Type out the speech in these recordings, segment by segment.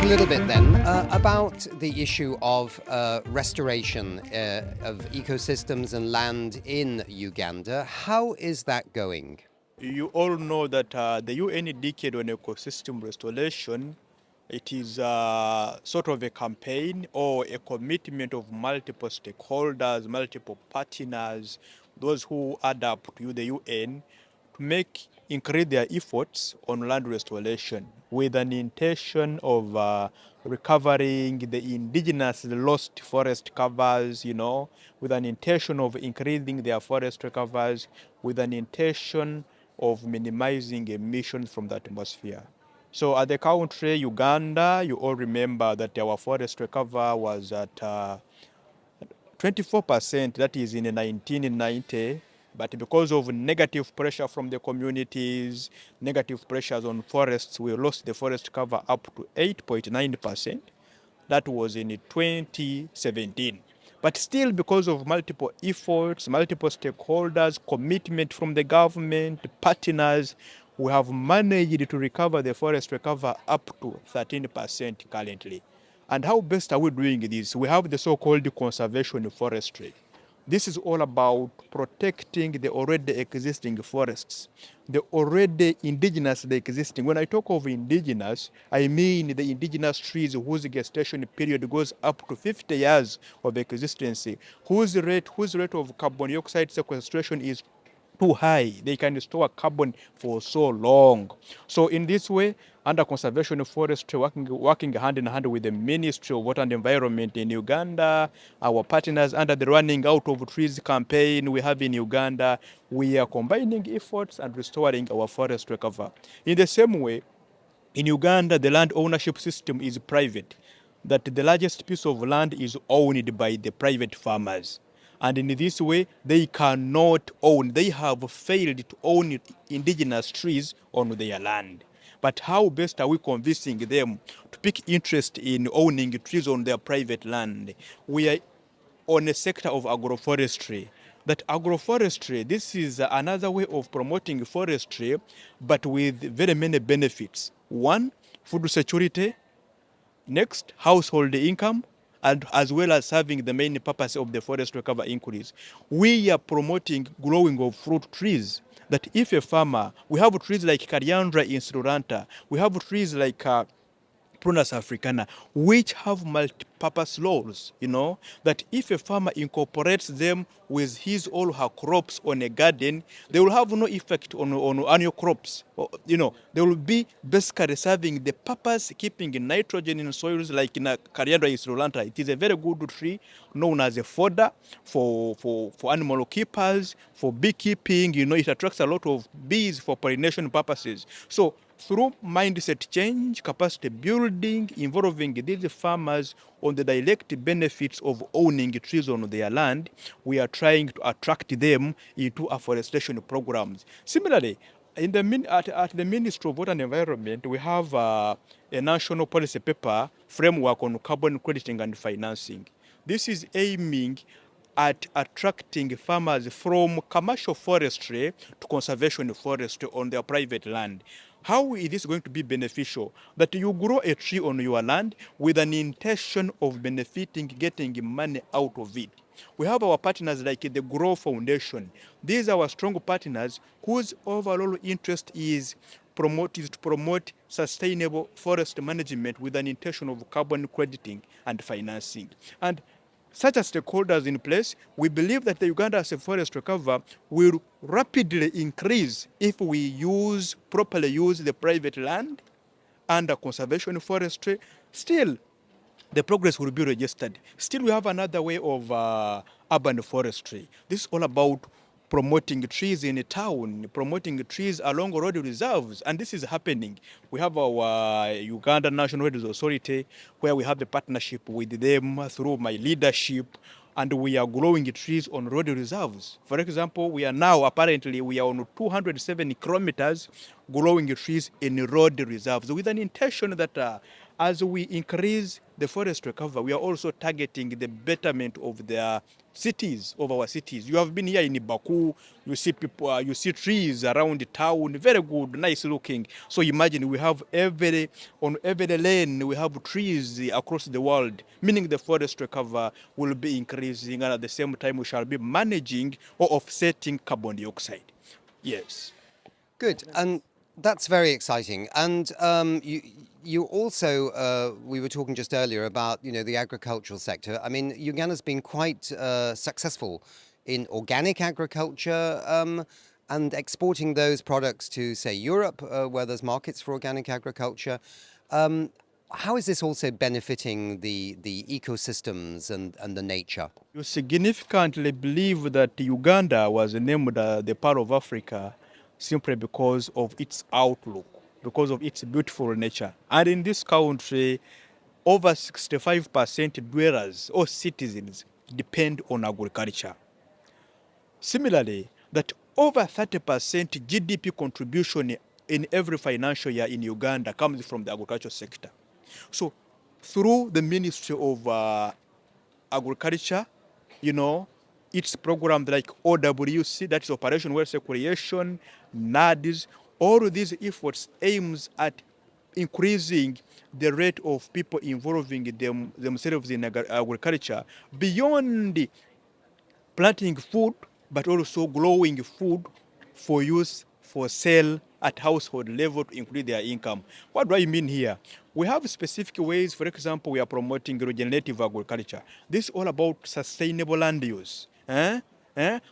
a little bit then about the issue of restoration of ecosystems and land in Uganda. How is that going? You all know that the UN Decade on Ecosystem Restoration, it is sort of a campaign or a commitment of multiple stakeholders, multiple partners, those who add up to the UN to increase their efforts on land restoration with an intention of recovering the indigenous lost forest covers, with an intention of increasing their forest covers, with an intention of minimizing emissions from the atmosphere. So at the country, Uganda, you all remember that our forest cover was at 24%, that is in 1990, but because of negative pressure from the communities, negative pressures on forests, we lost the forest cover up to 8.9%. That was in 2017. But still, because of multiple efforts, multiple stakeholders, commitment from the government, partners, we have managed to recover the forest cover up to 13% currently. And how best are we doing this? We have the so-called conservation forestry. This is all about protecting the already existing forests, the already indigenous, the existing. When I talk of indigenous, I mean the indigenous trees whose gestation period goes up to 50 years of existence, whose rate of carbon dioxide sequestration is too high. They can store carbon for so long. So in this way, under conservation forestry, working hand in hand with the Ministry of Water and Environment in Uganda, our partners under the Running Out of Trees campaign we have in Uganda, we are combining efforts and restoring our forest cover. In the same way, in Uganda, the land ownership system is private, that the largest piece of land is owned by the private farmers. And in this way, they cannot own, they have failed to own indigenous trees on their land. But how best are we convincing them to take interest in owning trees on their private land? We are on a sector of agroforestry. That agroforestry, this is another way of promoting forestry, but with very many benefits. One, food security. Next, household income, and as well as serving the main purpose of the forest recover increase. We are promoting growing of fruit trees. That if a farmer, we have trees like Coriandra in Sri Lanka, we have trees like Prunus africana, which have multi-purpose roles, that if a farmer incorporates them with his or her crops on a garden, they will have no effect on annual crops. They will be basically serving the purpose, keeping nitrogen in soils like in Coriandra in Sri Lanka. It is a very good tree known as a fodder for animal keepers, for beekeeping. It attracts a lot of bees for pollination purposes. So through mindset change, capacity building, involving these farmers on the direct benefits of owning trees on their land, we are trying to attract them into afforestation programs. Similarly, at the Ministry of Water and Environment, we have a national policy paper framework on carbon crediting and financing. This is aiming at attracting farmers from commercial forestry to conservation forestry on their private land. How is this going to be beneficial? That you grow a tree on your land with an intention of benefiting, getting money out of it. We have our partners like the Grow Foundation. These are our strong partners whose overall interest is to promote sustainable forest management with an intention of carbon crediting and financing. And such as stakeholders in place, we believe that the Uganda as a forest recover will rapidly increase if we properly use the private land under conservation forestry. Still, the progress will be registered. Still, we have another way of urban forestry. This is all about promoting trees in a town, promoting trees along road reserves, and this is happening. We have our Uganda National Roads Authority, where we have the partnership with them through my leadership, and we are growing trees on road reserves. For example, we are on 207 kilometers growing trees in road reserves with an intention that As we increase the forest cover, we are also targeting the betterment of the cities, of our cities. You have been here in Baku, you see people, you see trees around the town, very good, nice looking. So imagine we have on every lane, we have trees across the world, meaning the forest cover will be increasing, and at the same time we shall be managing or offsetting carbon dioxide. Yes. Good, and that's very exciting. And you also we were talking just earlier about the agricultural sector. I mean, Uganda's been quite successful in organic agriculture and exporting those products to, say, Europe, where there's markets for organic agriculture. How is this also benefiting the ecosystems and the nature? You significantly believe that Uganda was named the Pearl of Africa simply because of its outlook, because of its beautiful nature. And in this country, over 65% dwellers or citizens depend on agriculture. Similarly, that over 30% GDP contribution in every financial year in Uganda comes from the agricultural sector. So through the Ministry of Agriculture, you know, its programs like OWC, that is Operation Welfare Creation, NADS, all of these efforts aims at increasing the rate of people involving themselves in agriculture beyond planting food, but also growing food for use for sale at household level to increase their income. What do I mean here? We have specific ways. For example, we are promoting regenerative agriculture. This is all about sustainable land use.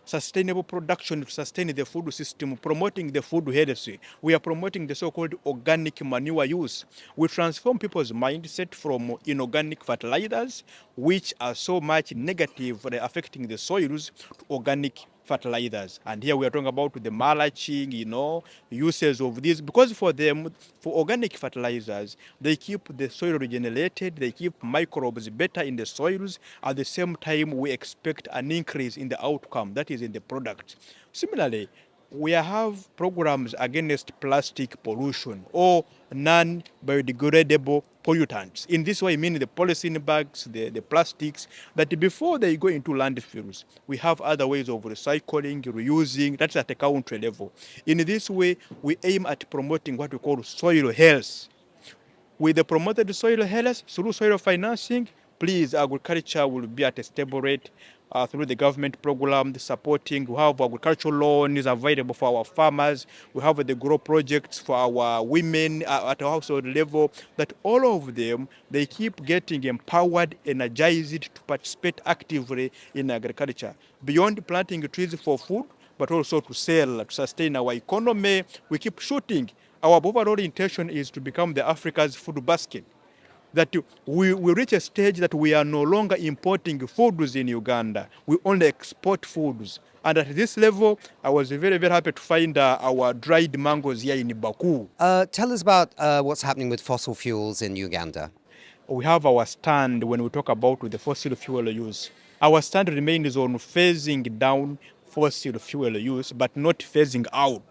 Sustainable production to sustain the food system, promoting the food healthy. We are promoting the so-called organic manure use. We transform people's mindset from inorganic fertilizers, which are so much negatively affecting the soils, to organic fertilizers. And here we are talking about the mulching, uses of this, because for them, for organic fertilizers, they keep the soil regenerated, they keep microbes better in the soils. At the same time, we expect an increase in the outcome, that is in the product. Similarly, we have programs against plastic pollution or non-biodegradable pollutants. In this way, I mean the polythene bags, the plastics, that before they go into landfills, we have other ways of recycling, reusing, that's at the country level. In this way, we aim at promoting what we call soil health. With the promoted soil health through soil financing, please, agriculture will be at a stable rate through the government program supporting. We have agricultural loans available for our farmers. We have the grow projects for our women at a household level. That all of them, they keep getting empowered, energized to participate actively in agriculture. Beyond planting trees for food, but also to sell, to sustain our economy, we keep shooting. Our overall intention is to become the Africa's food basket. That we reach a stage that we are no longer importing foods in Uganda. We only export foods. And at this level, I was very, very happy to find our dried mangoes here in Baku. Tell us about what's happening with fossil fuels in Uganda. We have our stand when we talk about the fossil fuel use. Our stand remains on phasing down fossil fuel use, but not phasing out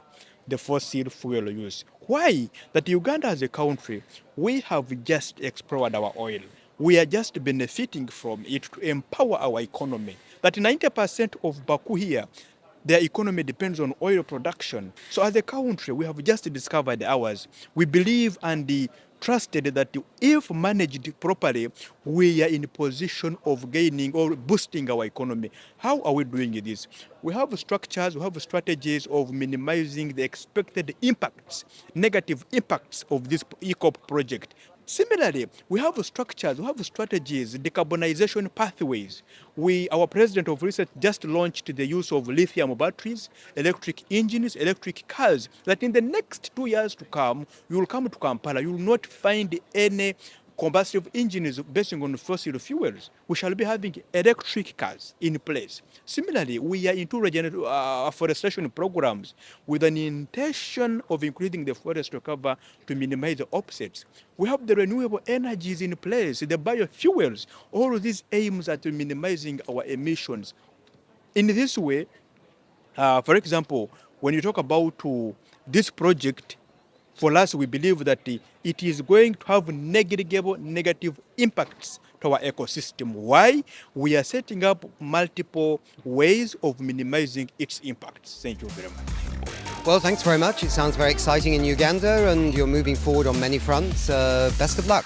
the fossil fuel use. Why? That Uganda as a country, we have just explored our oil. We are just benefiting from it to empower our economy. That 90% of Baku here, their economy depends on oil production. So as a country, we have just discovered ours. We believe and trusted that if managed properly, we are in a position of gaining or boosting our economy. How are we doing this? We have structures, we have strategies of minimizing the expected impacts, negative impacts of this ECOP project. Similarly, we have structures, we have strategies, decarbonization pathways. Our president of research just launched the use of lithium batteries, electric engines, electric cars, that in the next 2 years to come, you will come to Kampala, you will not find any combustive engines based on fossil fuels. We shall be having electric cars in place. Similarly, we are into afforestation programs with an intention of increasing the forest cover to minimize the offsets. We have the renewable energies in place, the biofuels. All of these aims at minimizing our emissions. In this way, for example, when you talk about this project, for us, we believe that it is going to have negligible negative impacts to our ecosystem. Why? We are setting up multiple ways of minimizing its impacts. Thank you very much. Well, thanks very much. It sounds very exciting in Uganda, and you're moving forward on many fronts. Best of luck.